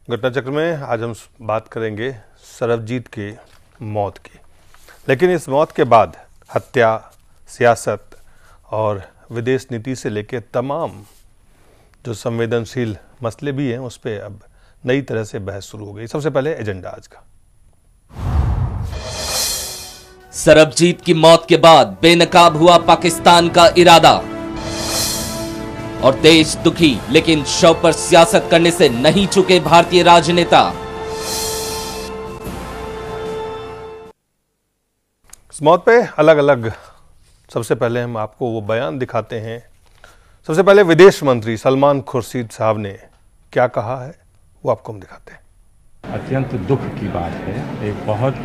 घटनाचक्र में आज हम बात करेंगे सरबजीत के मौत की, लेकिन इस मौत के बाद हत्या, सियासत और विदेश नीति से लेकर तमाम जो संवेदनशील मसले भी हैं उस पर अब नई तरह से बहस शुरू हो गई। सबसे पहले एजेंडा आज का। सरबजीत की मौत के बाद बेनकाब हुआ पाकिस्तान का इरादा और देश दुखी, लेकिन शव पर सियासत करने से नहीं चूके भारतीय राजनेता। इस मौत पे अलग अलग सबसे पहले हम आपको वो बयान दिखाते हैं। सबसे पहले विदेश मंत्री सलमान खुर्शीद साहब ने क्या कहा है वो आपको हम दिखाते हैं। अत्यंत दुख की बात है, एक बहुत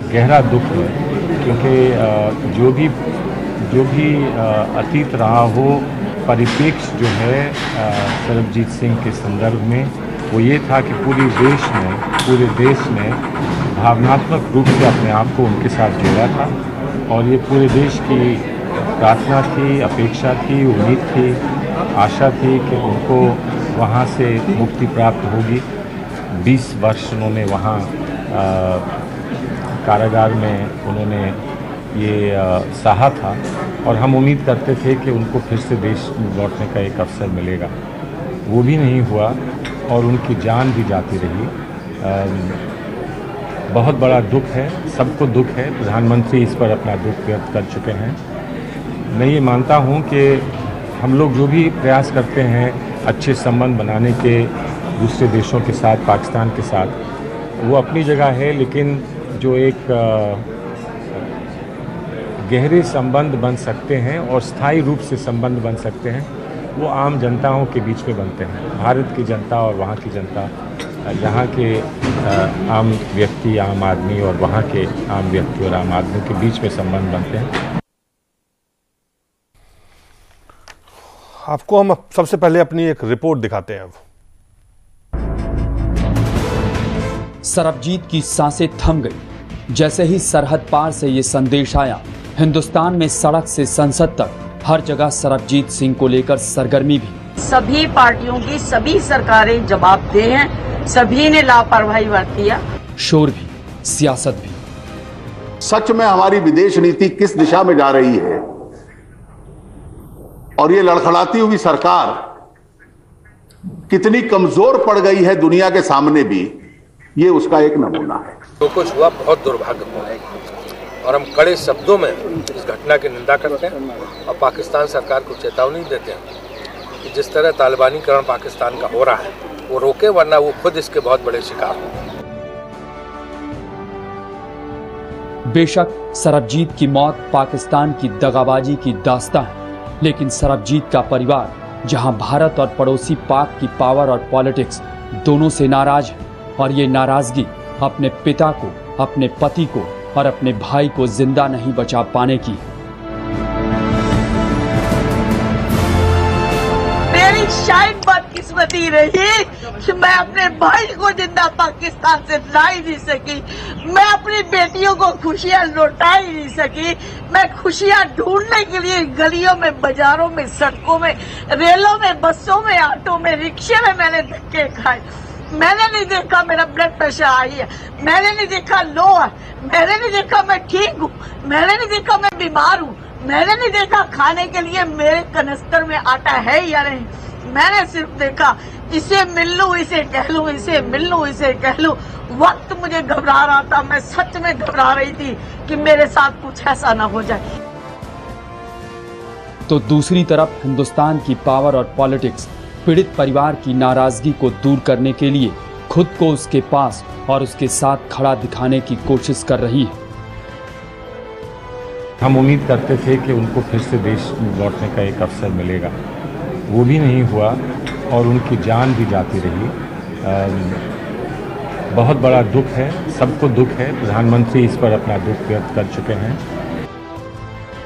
गहरा दुख है, क्योंकि जो भी अतीत रहा हो, परिप्रेक्ष्य जो है सरबजीत सिंह के संदर्भ में वो ये था कि पूरे देश ने भावनात्मक रूप से अपने आप को उनके साथ जोड़ा था और ये पूरे देश की प्रार्थना थी, अपेक्षा थी, उम्मीद थी, आशा थी कि उनको वहाँ से मुक्ति प्राप्त होगी। 20 वर्ष उन्होंने वहाँ कारागार में उन्होंने ये सहा था और हम उम्मीद करते थे कि उनको फिर से देश में लौटने का एक अवसर मिलेगा। वो भी नहीं हुआ और उनकी जान भी जाती रही। बहुत बड़ा दुख है, सबको दुख है। प्रधानमंत्री इस पर अपना दुख व्यक्त कर चुके हैं। मैं ये मानता हूँ कि हम लोग जो भी प्रयास करते हैं अच्छे संबंध बनाने के दूसरे देशों के साथ, पाकिस्तान के साथ, वो अपनी जगह है, लेकिन जो एक गहरे संबंध बन सकते हैं और स्थायी रूप से संबंध बन सकते हैं वो आम जनताओं के बीच में बनते हैं। भारत की जनता और वहाँ की जनता, यहाँ के आम व्यक्ति, आम आदमी और वहाँ के आम व्यक्ति और आम आदमी के बीच में संबंध बनते हैं। आपको हम सबसे पहले अपनी एक रिपोर्ट दिखाते हैं। अब सरबजीत की सांसें थम गई जैसे ही सरहद पार से ये संदेश आया। हिंदुस्तान में सड़क से संसद तक हर जगह सरबजीत सिंह को लेकर सरगर्मी भी। सभी पार्टियों की सभी सरकारें जवाबदेह हैं, सभी ने लापरवाही बरती है। शोर भी, सियासत भी। सच में हमारी विदेश नीति किस दिशा में जा रही है और ये लड़खड़ाती हुई सरकार कितनी कमजोर पड़ गई है दुनिया के सामने भी, ये उसका एक नमूना है। जो कुछ हुआ बहुत दुर्भाग्यपूर्ण है और हम कड़े शब्दों में इस घटना की निंदा करते हैं और पाकिस्तान सरकार को चेतावनी देते हैं कि जिस तरह तालिबानीकरण पाकिस्तान का हो रहा है वो रोके, वरना वो खुद इसके बहुत बड़े शिकार होंगे। बेशक सरबजीत की मौत पाकिस्तान की दगाबाजी की दास्तां है, लेकिन सरबजीत का परिवार जहां भारत और पड़ोसी पाक की पावर और पॉलिटिक्स दोनों से नाराज है और ये नाराजगी अपने पिता को, अपने पति को और अपने भाई को जिंदा नहीं बचा पाने की। मेरी शायद बदकिस्मती रही कि मैं अपने भाई को जिंदा पाकिस्तान से ला ही नहीं सकी, मैं अपनी बेटियों को खुशियां लौटा ही नहीं सकी। मैं खुशियां ढूंढने के लिए गलियों में, बाजारों में, सड़कों में, रेलों में, बसों में, ऑटो में, रिक्शे में मैंने धक्के खाए। मैंने नहीं देखा मेरा ब्लड प्रेशर हाई है, मैंने नहीं देखा लो है, मैंने नहीं देखा मैं ठीक हूँ, मैंने नहीं देखा मैं बीमार हूँ, मैंने नहीं देखा खाने के लिए मेरे कनस्तर में आटा है या नहीं। मैंने सिर्फ देखा इसे मिल लूं, इसे कह लूं, इसे मिल लूं, इसे कह लूं। वक्त मुझे घबरा रहा था, मैं सच में घबरा रही थी कि मेरे साथ कुछ ऐसा ना हो जाए। तो दूसरी तरफ हिंदुस्तान की पावर और पॉलिटिक्स पीड़ित परिवार की नाराजगी को दूर करने के लिए खुद को उसके पास और उसके साथ खड़ा दिखाने की कोशिश कर रही है। हम उम्मीद करते थे कि उनको फिर से देश में लौटने का एक अवसर मिलेगा। वो भी नहीं हुआ और उनकी जान भी जाती रही। बहुत बड़ा दुख है, सबको दुख है। प्रधानमंत्री इस पर अपना दुख व्यक्त कर चुके हैं।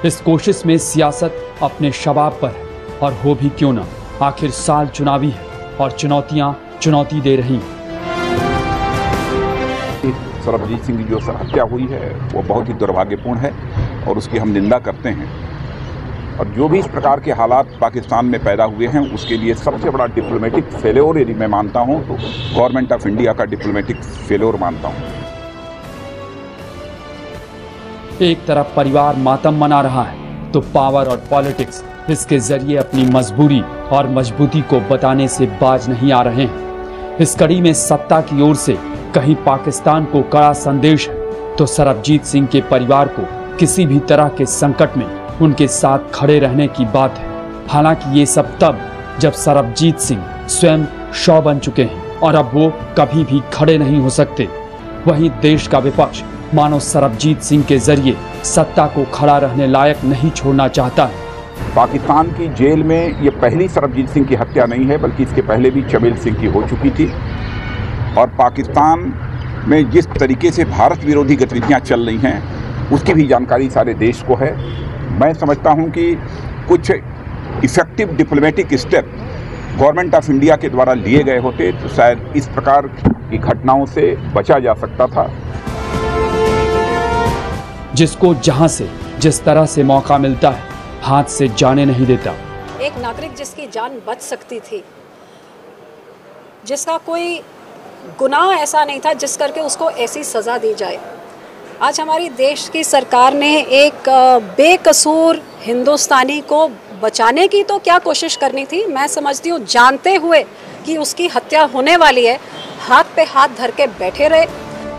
इस कोशिश में सियासत अपने शबाब पर है और हो भी क्यों ना, आखिर साल चुनावी है और चुनौतियां चुनौती दे रही। सरबजीत सिंह की जो हत्या हुई है वो बहुत ही दुर्भाग्यपूर्ण है और उसकी हम निंदा करते हैं। और जो भी इस प्रकार के हालात पाकिस्तान में पैदा हुए हैं उसके लिए सबसे बड़ा डिप्लोमेटिक फेल्योर यदि मैं मानता हूं तो गवर्नमेंट ऑफ इंडिया का डिप्लोमेटिक फेल्योर मानता हूं। एक तरफ परिवार मातम मना रहा है तो पावर और पॉलिटिक्स इसके जरिए अपनी मजबूरी और मजबूती को बताने से बाज नहीं आ रहे हैं। इस कड़ी में सत्ता की ओर से कहीं पाकिस्तान को कड़ा संदेश है तो सरबजीत सिंह के परिवार को किसी भी तरह के संकट में उनके साथ खड़े रहने की बात है। हालांकि ये सब तब जब सरबजीत सिंह स्वयं शव बन चुके हैं और अब वो कभी भी खड़े नहीं हो सकते। वहीं देश का विपक्ष मानो सरबजीत सिंह के जरिए सत्ता को खड़ा रहने लायक नहीं छोड़ना चाहता है। पाकिस्तान की जेल में ये पहली सरबजीत सिंह की हत्या नहीं है बल्कि इसके पहले भी चमेल सिंह की हो चुकी थी। और पाकिस्तान में जिस तरीके से भारत विरोधी गतिविधियां चल रही हैं उसकी भी जानकारी सारे देश को है। मैं समझता हूं कि कुछ effective diplomatic step government of India के द्वारा लिए गए होते तो शायद इस प्रकार की घटनाओं से बचा जा सकता था। जिसको जहां से जिस तरह से मौका मिलता है हाथ से जाने नहीं देता। एक नागरिक जिसकी जान बच सकती थी, जिसका कोई गुनाह ऐसा नहीं था जिस करके उसको ऐसी सज़ा दी जाए। आज हमारी देश की सरकार ने एक बेकसूर हिंदुस्तानी को बचाने की तो क्या कोशिश करनी थी, मैं समझती हूँ जानते हुए कि उसकी हत्या होने वाली है हाथ पे हाथ धर के बैठे रहे।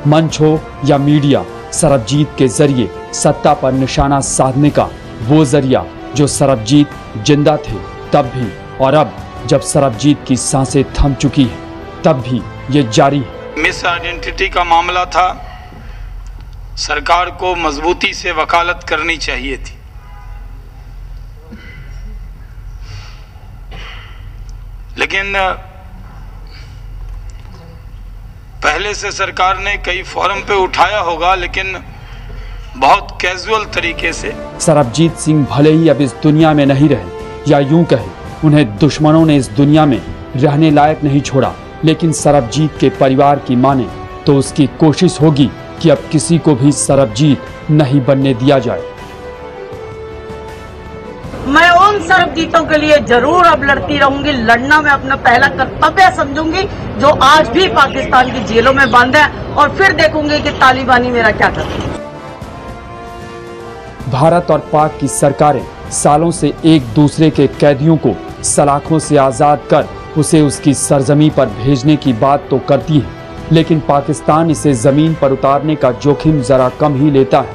मंच हो या मीडिया, सरबजीत के जरिए सत्ता पर निशाना साधने का वो जरिया जो सरबजीत जिंदा थे तब भी और अब जब सरबजीत की सांसें थम चुकी हैं तब भी ये जारी है। मिस आइडेंटिटी का मामला था, सरकार को मजबूती से वकालत करनी चाहिए थी। लेकिन पहले से सरकार ने कई फोरम पे उठाया होगा लेकिन बहुत कैजुअल तरीके से। सरबजीत सिंह भले ही अब इस दुनिया में नहीं रहे या यूं कहें उन्हें दुश्मनों ने इस दुनिया में रहने लायक नहीं छोड़ा, लेकिन सरबजीत के परिवार की माने तो उसकी कोशिश होगी कि अब किसी को भी सरबजीत नहीं बनने दिया जाए। मैं उन सरबजीतों के लिए जरूर अब लड़ती रहूंगी। लड़ना मैं अपना पहला कर्तव्य समझूंगी जो आज भी पाकिस्तान की जेलों में बंद है, और फिर देखूंगी कि तालिबानी मेरा क्या करती है। भारत और पाक की सरकारें सालों से एक दूसरे के कैदियों को सलाखों से आजाद कर उसे उसकी सरजमी पर भेजने की बात तो करती हैं, लेकिन पाकिस्तान इसे जमीन पर उतारने का जोखिम जरा कम ही लेता है।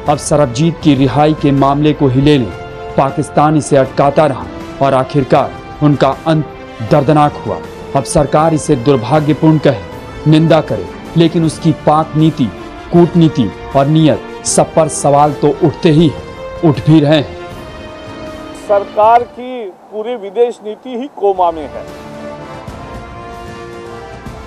अब सरबजीत की रिहाई के मामले को ही ले लें, पाकिस्तान इसे अटकाता रहा और आखिरकार उनका अंत दर्दनाक हुआ। अब सरकार इसे दुर्भाग्यपूर्ण कहे, निंदा करे, लेकिन उसकी पाक नीति, कूटनीति और नीयत सब पर सवाल तो उठते ही हैं, उठ भी रहे हैं। सरकार की पूरी विदेश नीति ही कोमा में है।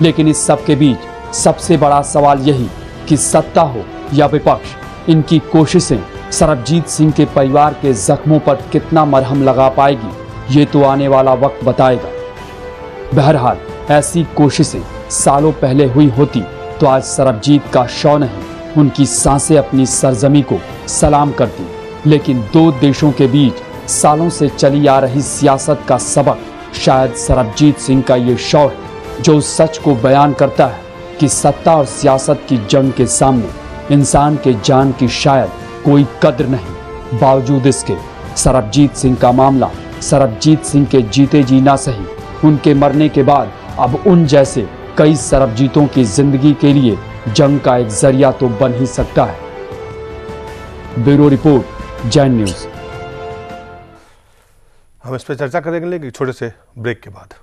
लेकिन इस सब के बीच सबसे बड़ा सवाल यही कि सत्ता हो या विपक्ष, इनकी कोशिशें सरबजीत सिंह के परिवार के जख्मों पर कितना मरहम लगा पाएगी, ये तो आने वाला वक्त बताएगा। बहरहाल ऐसी कोशिशें सालों पहले हुई होती तो आज सरबजीत का शव नहीं, उनकी सांसें अपनी सरजमी को सलाम करती। लेकिन दो देशों के बीच सालों से चली आ रही सियासत का सबक शायद सरबजीत सिंह का ये शव है जो उस सच को बयान करता है कि सत्ता और सियासत की जंग के सामने इंसान के जान की शायद कोई कद्र नहीं। बावजूद इसके सरबजीत सिंह का मामला सरबजीत सिंह के जीते जी ना सही, उनके मरने के बाद अब उन जैसे कई सरबजीतों की जिंदगी के लिए जंग का एक जरिया तो बन ही सकता है। Bureau report, Jain news. हम इस पर चर्चा करेंगे लेकिन छोटे से ब्रेक के बाद।